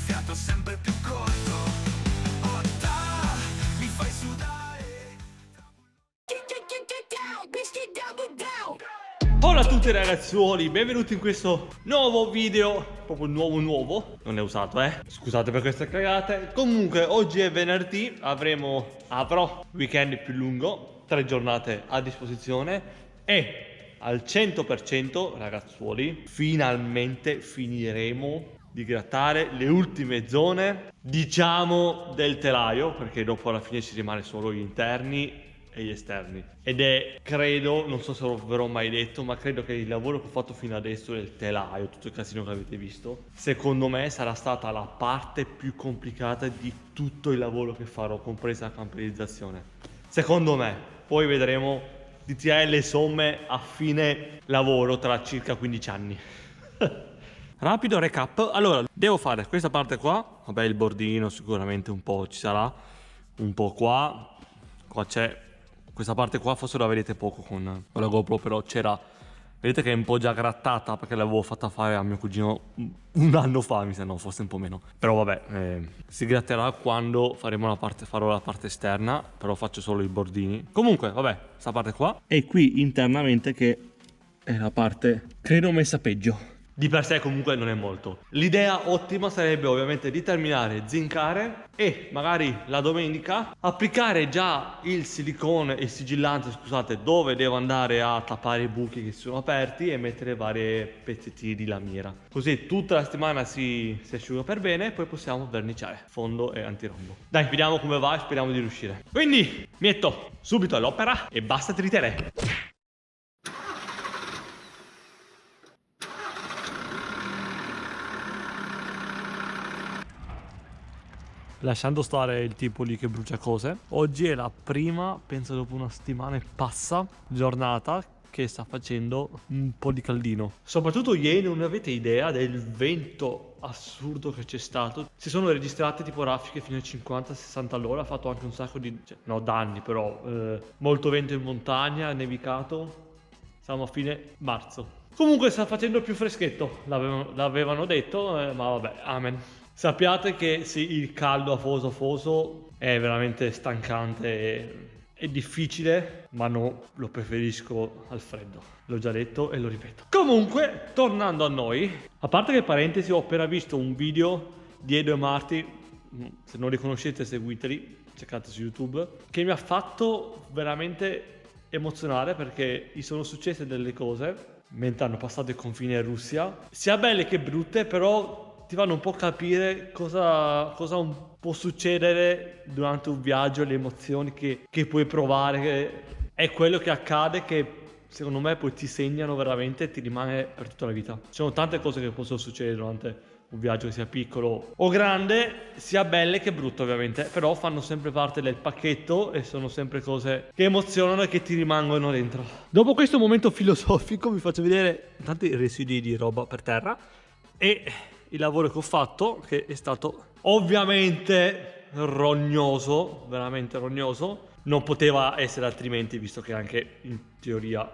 fiato sempre più corto. Otta, mi fai sudare. Hola a tutti ragazzuoli, benvenuti in questo nuovo video. Proprio nuovo, non è usato scusate per queste cagate. Comunque oggi è venerdì, avrò weekend più lungo, 3 giornate a disposizione e al 100% ragazzuoli finalmente finiremo di grattare le ultime zone, diciamo, del telaio, perché dopo alla fine ci rimane solo gli interni e gli esterni. Ed è, credo, non so se lo avrò mai detto, ma credo che il lavoro che ho fatto fino adesso del telaio, tutto il casino che avete visto, secondo me sarà stata la parte più complicata di tutto il lavoro che farò, compresa la camperizzazione. Secondo me, poi vedremo di tirare le somme a fine lavoro tra circa 15 anni. Rapido recap. Allora, devo fare questa parte qua. Vabbè, il bordino sicuramente un po' ci sarà, un po' qua c'è questa parte qua, forse la vedete poco con la GoPro, però c'era, vedete che è un po' già grattata perché l'avevo fatta fare a mio cugino un anno fa, mi sa, no, forse un po' meno. Però vabbè, si gratterà quando farò la parte esterna, però faccio solo i bordini. Comunque, vabbè, questa parte qua. E qui internamente che è la parte, credo, messa peggio. Di per sé comunque non è molto. L'idea ottima sarebbe ovviamente di terminare, zincare e magari la domenica applicare già il silicone e il sigillante, scusate, dove devo andare a tappare i buchi che si sono aperti e mettere varie pezzettini di lamiera. Così tutta la settimana si asciuga per bene e poi possiamo verniciare fondo e antirombo. Dai, vediamo come va e speriamo di riuscire. Quindi, Mietto, subito all'opera e basta tritere. Lasciando stare il tipo lì che brucia cose, oggi è la prima, penso dopo una settimana e passa, giornata che sta facendo un po' di caldino. Soprattutto ieri non avete idea del vento assurdo che c'è stato. Si sono registrate tipo raffiche fino a 50-60 all'ora, ha fatto anche un sacco di, no, danni però, molto vento in montagna, nevicato, siamo a fine marzo. Comunque sta facendo più freschetto, l'avevano detto, ma vabbè, amen. Sappiate che sì, il caldo afoso è veramente stancante e difficile, ma no, lo preferisco al freddo. L'ho già detto e lo ripeto. Comunque, tornando a noi, a parte che parentesi, ho appena visto un video di Edo e Marti, se non li conoscete seguiteli, cercate su YouTube, che mi ha fatto veramente emozionare perché gli sono successe delle cose mentre hanno passato il confine in Russia, sia belle che brutte, però ti fanno un po' capire cosa può succedere durante un viaggio, le emozioni che puoi provare, che è quello che accade che secondo me poi ti segnano veramente e ti rimane per tutta la vita. Ci sono tante cose che possono succedere durante un viaggio, che sia piccolo o grande, sia belle che brutte ovviamente, però fanno sempre parte del pacchetto e sono sempre cose che emozionano e che ti rimangono dentro. Dopo questo momento filosofico vi faccio vedere tanti residui di roba per terra e il lavoro che ho fatto, che è stato ovviamente rognoso, veramente rognoso. Non poteva essere altrimenti, visto che anche in teoria,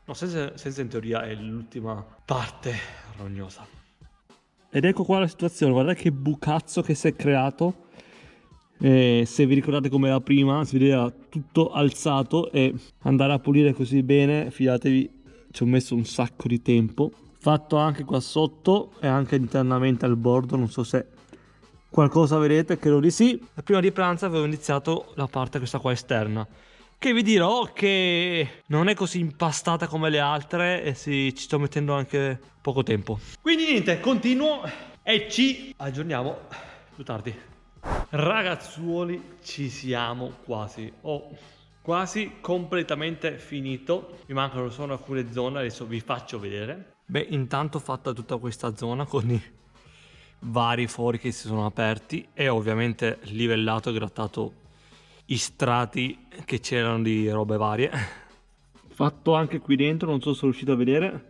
no, senza in teoria, è l'ultima parte rognosa. Ed ecco qua la situazione, guardate che bucazzo che si è creato. Se vi ricordate come era prima, si vedeva tutto alzato e andare a pulire così bene, fidatevi, ci ho messo un sacco di tempo. Fatto anche qua sotto e anche internamente al bordo, non so se qualcosa vedete, credo di sì. E prima di pranzo avevo iniziato la parte questa qua esterna, che vi dirò che non è così impastata come le altre e ci sto mettendo anche poco tempo. Quindi niente, continuo e ci aggiorniamo più tardi. Ragazzuoli, ci siamo quasi. Ho quasi completamente finito. Mi mancano solo alcune zone, adesso vi faccio vedere. Beh, intanto fatta tutta questa zona con i vari fori che si sono aperti e ovviamente livellato e grattato i strati che c'erano di robe varie. Fatto anche qui dentro, non so se riuscite a vedere,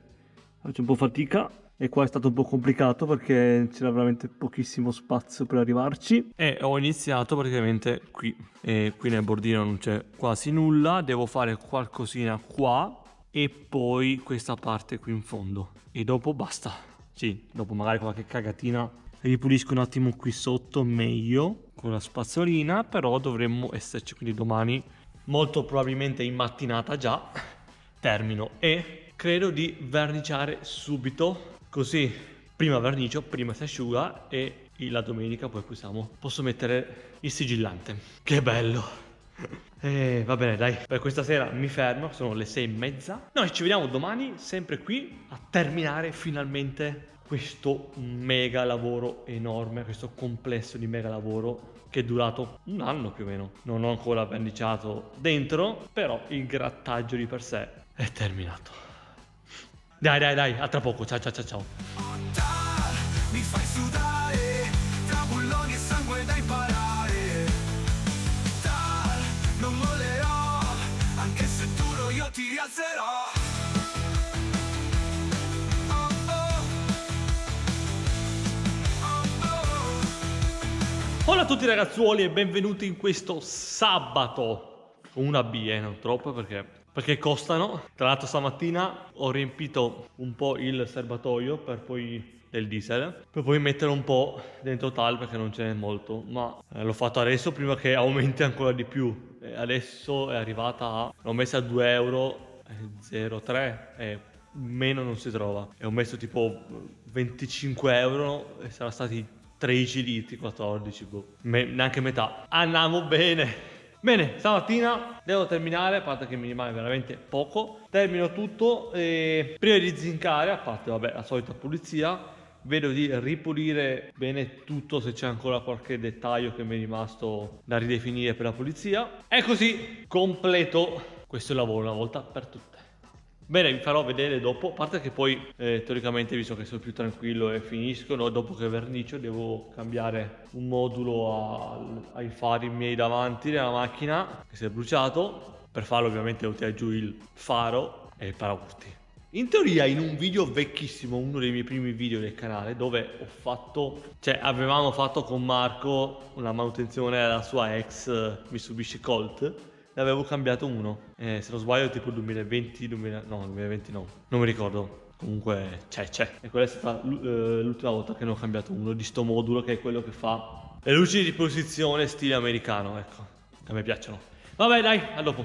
faccio un po' fatica e qua è stato un po' complicato perché c'era veramente pochissimo spazio per arrivarci e ho iniziato praticamente qui e qui nel bordino non c'è quasi nulla, devo fare qualcosina qua e poi questa parte qui in fondo e dopo basta. Sì, dopo magari qualche cagatina ripulisco un attimo qui sotto meglio con la spazzolina, però dovremmo esserci, quindi domani molto probabilmente in mattinata già termino e credo di verniciare subito, così prima vernicio, prima si asciuga e la domenica poi posso mettere il sigillante. Che bello! Va bene, dai, per questa sera mi fermo, sono le 6:30. Noi ci vediamo domani, sempre qui, a terminare finalmente questo mega lavoro enorme, questo complesso di mega lavoro che è durato un anno più o meno. Non ho ancora verniciato dentro, però il grattaggio di per sé è terminato. Dai, a tra poco, ciao. Mi fai sudare tra bulloni e sangue da imparare. Non mollerò, anche se duro io ti rialzerò. Hola a tutti ragazzuoli e benvenuti in questo sabato con una B, non troppo perché costano. Tra l'altro stamattina ho riempito un po' il serbatoio del diesel per poi mettere un po' dentro tal perché non ce n'è molto, ma l'ho fatto adesso prima che aumenti ancora di più. Adesso è arrivata l'ho messa a 2,03 € e meno non si trova, e ho messo tipo 25 € e sarà stati 13 litri, 14, neanche metà. Andiamo bene. Bene, stamattina devo terminare, a parte che mi rimane veramente poco. Termino tutto e prima di zincare, a parte la solita pulizia, vedo di ripulire bene tutto se c'è ancora qualche dettaglio che mi è rimasto da ridefinire per la pulizia. E così completo questo lavoro una volta per tutte. Bene, vi farò vedere dopo, a parte che poi teoricamente, visto che sono più tranquillo e finisco, no, dopo che vernicio devo cambiare un modulo ai fari miei davanti della macchina che si è bruciato. Per farlo ovviamente devo tirare giù il faro e il paraurti. In teoria in un video vecchissimo, uno dei miei primi video del canale, dove avevamo fatto con Marco una manutenzione alla sua ex Mitsubishi Colt, ne avevo cambiato uno, se non sbaglio tipo 2020 no, non mi ricordo, comunque c'è e quella è stata l'ultima volta che ne ho cambiato uno di sto modulo, che è quello che fa le luci di posizione stile americano, ecco, che a me piacciono. Vabbè dai, a dopo.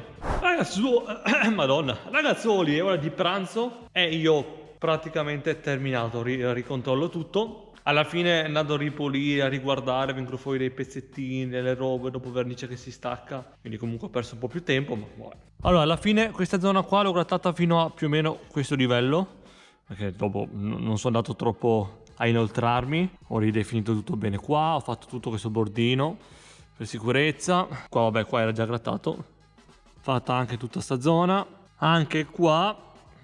Ragazzuoli, è ora di pranzo e io ho praticamente terminato, ricontrollo tutto. Alla fine, andando a ripulire, a riguardare, vengono fuori dei pezzettini, delle robe dopo vernice che si stacca, quindi comunque ho perso un po' più tempo, ma vabbè. Allora, alla fine questa zona qua l'ho grattata fino a più o meno questo livello, perché dopo non sono andato troppo a inoltrarmi. Ho ridefinito tutto bene qua, ho fatto tutto questo bordino per sicurezza. Qua era già grattato, fatta anche tutta sta zona, anche qua,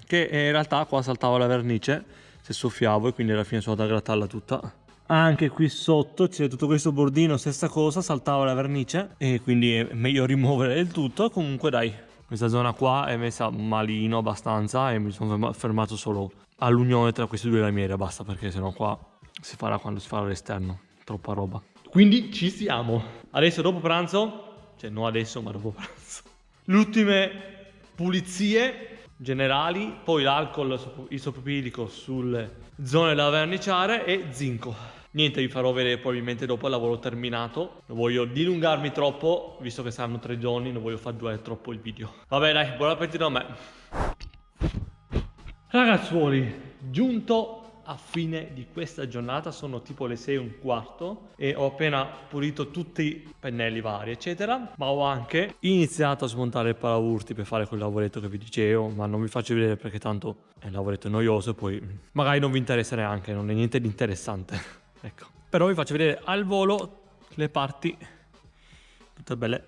che in realtà qua saltava la vernice se soffiavo, e quindi alla fine sono andato a grattarla tutta. Anche qui sotto c'è tutto questo bordino, stessa cosa, saltava la vernice e quindi è meglio rimuovere il tutto. Comunque dai, questa zona qua è messa malino abbastanza e mi sono fermato solo all'unione tra queste due lamiere, basta, perché sennò qua si farà quando si farà l'esterno, troppa roba. Quindi ci siamo. Adesso dopo pranzo, cioè non adesso ma dopo pranzo, le ultime pulizie generali, poi l'alcol isopropilico sulle zone da verniciare e zinco. Niente, vi farò vedere probabilmente dopo il lavoro terminato. Non voglio dilungarmi troppo, visto che saranno 3 giorni, non voglio far durare troppo il video. Vabbè dai, buon appetito a me. Ragazzuoli, giunto a fine di questa giornata, sono tipo le 6:15 e ho appena pulito tutti i pennelli vari eccetera, ma ho anche iniziato a smontare il paraurti per fare quel lavoretto che vi dicevo, ma non vi faccio vedere perché tanto è un lavoretto noioso e poi magari non vi interessa neanche, non è niente di interessante. Ecco, però vi faccio vedere al volo le parti tutte belle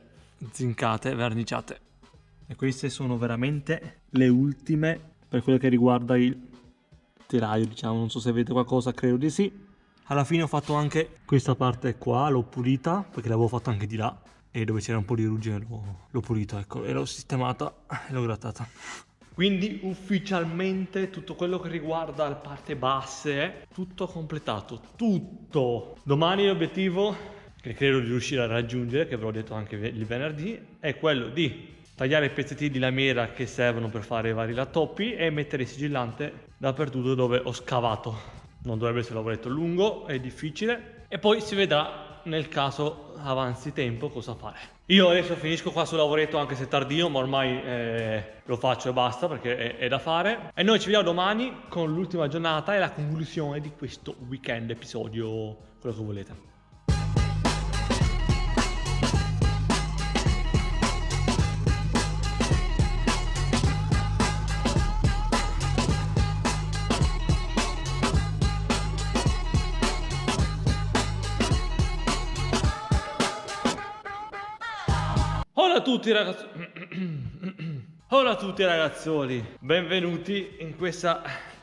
zincate, verniciate, e queste sono veramente le ultime per quello che riguarda il telaio, diciamo. Non so se vedete qualcosa, credo di sì. Alla fine ho fatto anche questa parte qua, l'ho pulita perché l'avevo fatto anche di là, e dove c'era un po' di ruggine l'ho pulita, ecco, e l'ho sistemata e l'ho grattata. Quindi ufficialmente tutto quello che riguarda le parti basse è tutto completato, tutto. Domani l'obiettivo, che credo di riuscire a raggiungere, che ve l'ho detto anche il venerdì, è quello di tagliare i pezzettini di lamiera che servono per fare i vari rattoppi e mettere il sigillante dappertutto dove ho scavato non dovrebbe essere un lavoretto lungo e difficile, e poi si vedrà nel caso avanzi tempo cosa fare. Io adesso finisco qua sul lavoretto anche se tardino, ma ormai lo faccio e basta perché è da fare, e noi ci vediamo domani con l'ultima giornata e la conclusione di questo weekend, episodio, quello che volete. Hola a tutti ragazzuoli, benvenuti in questa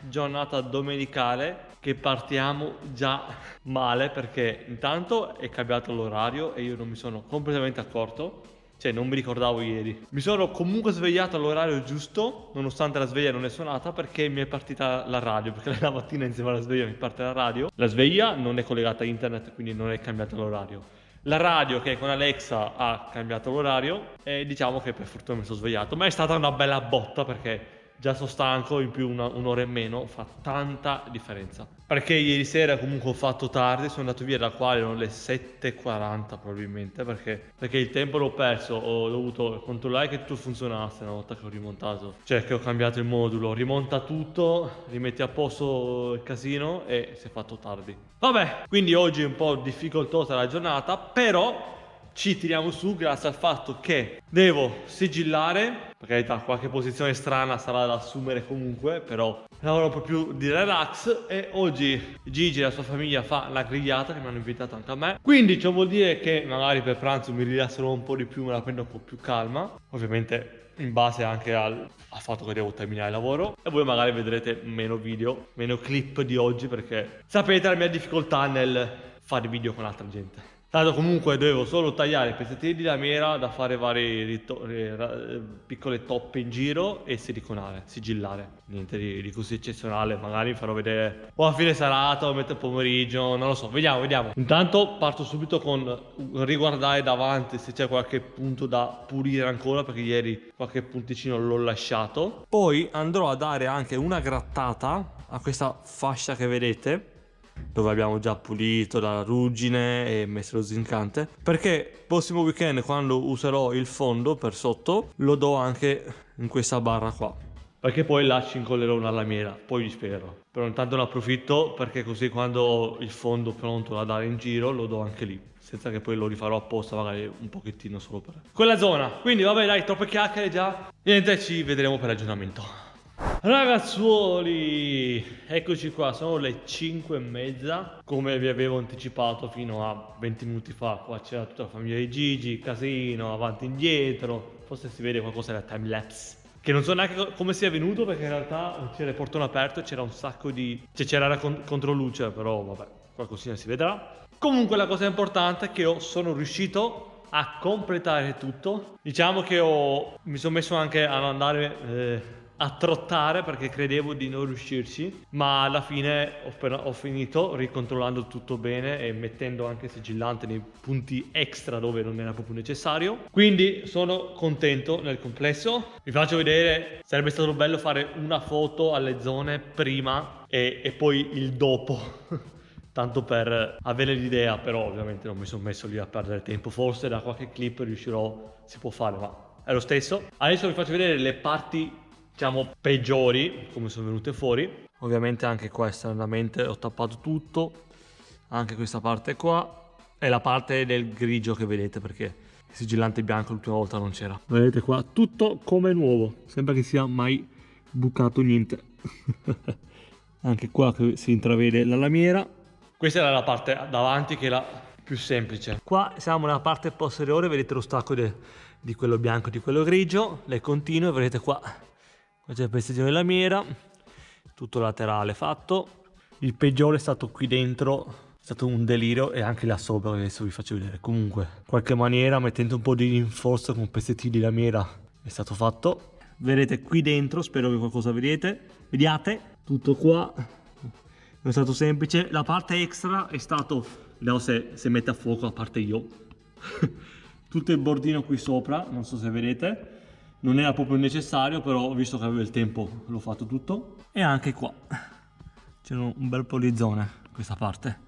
giornata domenicale che partiamo già male perché intanto è cambiato l'orario e io non mi sono completamente accorto, cioè non mi ricordavo ieri. Mi sono comunque svegliato all'orario giusto nonostante la sveglia non è suonata perché mi è partita la radio, perché la mattina insieme alla sveglia mi parte la radio. La sveglia non è collegata a internet, quindi non è cambiato l'orario. La radio che con Alexa ha cambiato l'orario e diciamo che per fortuna mi sono svegliato, ma è stata una bella botta perché già sono stanco, in più un'ora in meno fa tanta differenza. Perché ieri sera comunque ho fatto tardi, sono andato via da qua, erano le 7:40 probabilmente, perché il tempo l'ho perso, ho dovuto controllare che tutto funzionasse una volta che ho rimontato, cioè che ho cambiato il modulo, rimonta tutto, rimetti a posto il casino e si è fatto tardi. Vabbè, quindi oggi è un po' difficoltosa la giornata, però ci tiriamo su grazie al fatto che devo sigillare, per carità qualche posizione strana sarà da assumere comunque, però lavoro un po' più di relax e oggi Gigi e la sua famiglia fa la grigliata che mi hanno invitato anche a me, quindi ciò vuol dire che magari per pranzo mi rilasserò un po' di più, me la prendo un po' più calma, ovviamente in base anche al fatto che devo terminare il lavoro, e voi magari vedrete meno video, meno clip di oggi perché sapete la mia difficoltà nel fare video con altra gente. Tanto comunque devo solo tagliare i pezzettini di lamiera da fare varie piccole toppe in giro e siliconare, sigillare. Niente di così eccezionale, magari vi farò vedere o a fine serata o metà pomeriggio, non lo so, vediamo. Intanto parto subito con riguardare davanti se c'è qualche punto da pulire ancora perché ieri qualche punticino l'ho lasciato. Poi andrò a dare anche una grattata a questa fascia che vedete, dove abbiamo già pulito la ruggine e messo lo zincante, perché prossimo weekend quando userò il fondo per sotto lo do anche in questa barra qua, perché poi là ci incollerò una lamiera, poi vi spiegherò. Però intanto ne approfitto perché così quando ho il fondo pronto da dare in giro lo do anche lì, senza che poi lo rifarò apposta magari un pochettino solo per quella zona. Quindi vabbè dai, troppe chiacchiere già, niente, ci vedremo per l'aggiornamento. Ragazzuoli, eccoci qua, sono le 5:30, come vi avevo anticipato fino a 20 minuti fa. Qua c'era tutta la famiglia di Gigi, casino, avanti e indietro, forse si vede qualcosa della timelapse, che non so neanche come sia venuto perché in realtà c'era il portone aperto e c'era un sacco di... cioè c'era la controluce, però vabbè, qualcosina si vedrà. Comunque la cosa importante è che sono riuscito a completare tutto. Diciamo che mi sono messo anche ad andare... a trottare perché credevo di non riuscirci, ma alla fine ho finito ricontrollando tutto bene e mettendo anche sigillante nei punti extra dove non era proprio necessario, quindi sono contento nel complesso. Vi faccio vedere, sarebbe stato bello fare una foto alle zone prima e poi il dopo tanto per avere l'idea, però ovviamente non mi sono messo lì a perdere tempo, forse da qualche clip riuscirò, si può fare, ma è lo stesso. Adesso vi faccio vedere le parti diciamo peggiori come sono venute fuori. Ovviamente anche qua esternamente ho tappato tutto, anche questa parte qua e la parte del grigio che vedete perché il sigillante bianco l'ultima volta non c'era. Vedete qua tutto come nuovo, sembra che sia mai bucato niente. Anche qua che si intravede la lamiera. Questa era la parte davanti che è la più semplice. Qua siamo nella parte posteriore, vedete lo stacco di quello bianco e di quello grigio, le continue, vedete qua c'è il pezzettino della lamiera, tutto laterale fatto. Il peggiore è stato qui dentro, è stato un delirio, e anche là sopra, adesso vi faccio vedere. Comunque, in qualche maniera, mettendo un po' di rinforzo con pezzettini di lamiera, è stato fatto. Vedete qui dentro, spero che qualcosa vediate, tutto qua, è stato semplice. La parte extra è stato, vediamo se mette a fuoco, a parte io, tutto il bordino qui sopra, non so se vedete. Non era proprio necessario, però visto che avevo il tempo l'ho fatto tutto. E anche qua c'era un bel po' di zone questa parte.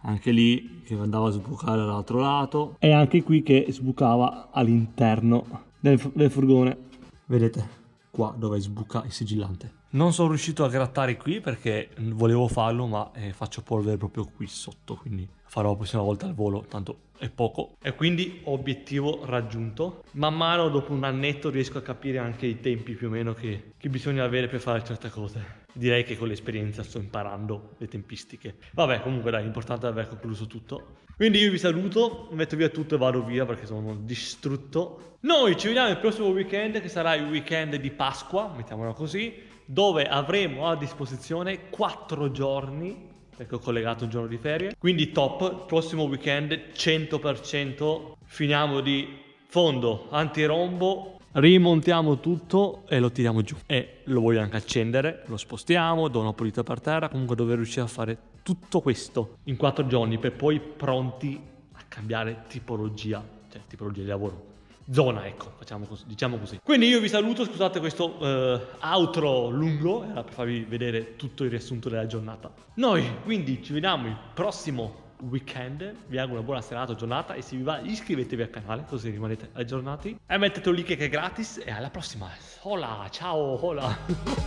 Anche lì che andava a sbucare dall'altro lato. E anche qui che sbucava all'interno del furgone. Vedete qua dove sbuca il sigillante. Non sono riuscito a grattare qui perché volevo farlo, ma faccio polvere proprio qui sotto, quindi farò la prossima volta al volo, tanto è poco. E quindi obiettivo raggiunto. Man mano dopo un annetto riesco a capire anche i tempi più o meno che bisogna avere per fare certe cose. Direi che con l'esperienza sto imparando le tempistiche. Vabbè, comunque dai, l'importante è aver concluso tutto. Quindi io vi saluto, metto via tutto e vado via perché sono distrutto. Noi ci vediamo il prossimo weekend, che sarà il weekend di Pasqua, mettiamolo così, dove avremo a disposizione 4 giorni, perché ho collegato un giorno di ferie. Quindi top, prossimo weekend 100%, finiamo di fondo, antirombo, rimontiamo tutto e lo tiriamo giù. E lo voglio anche accendere, lo spostiamo, do una pulita per terra, comunque dover riuscire a fare tutto questo in 4 giorni per poi pronti a cambiare tipologia, cioè tipologia di lavoro. Zona, ecco, facciamo così, diciamo così. Quindi io vi saluto, scusate questo outro lungo, era per farvi vedere tutto il riassunto della giornata. Noi quindi ci vediamo il prossimo weekend, vi auguro una buona serata o giornata e se vi va iscrivetevi al canale così rimanete aggiornati e mettete un like che è gratis e alla prossima. Hola, ciao, hola.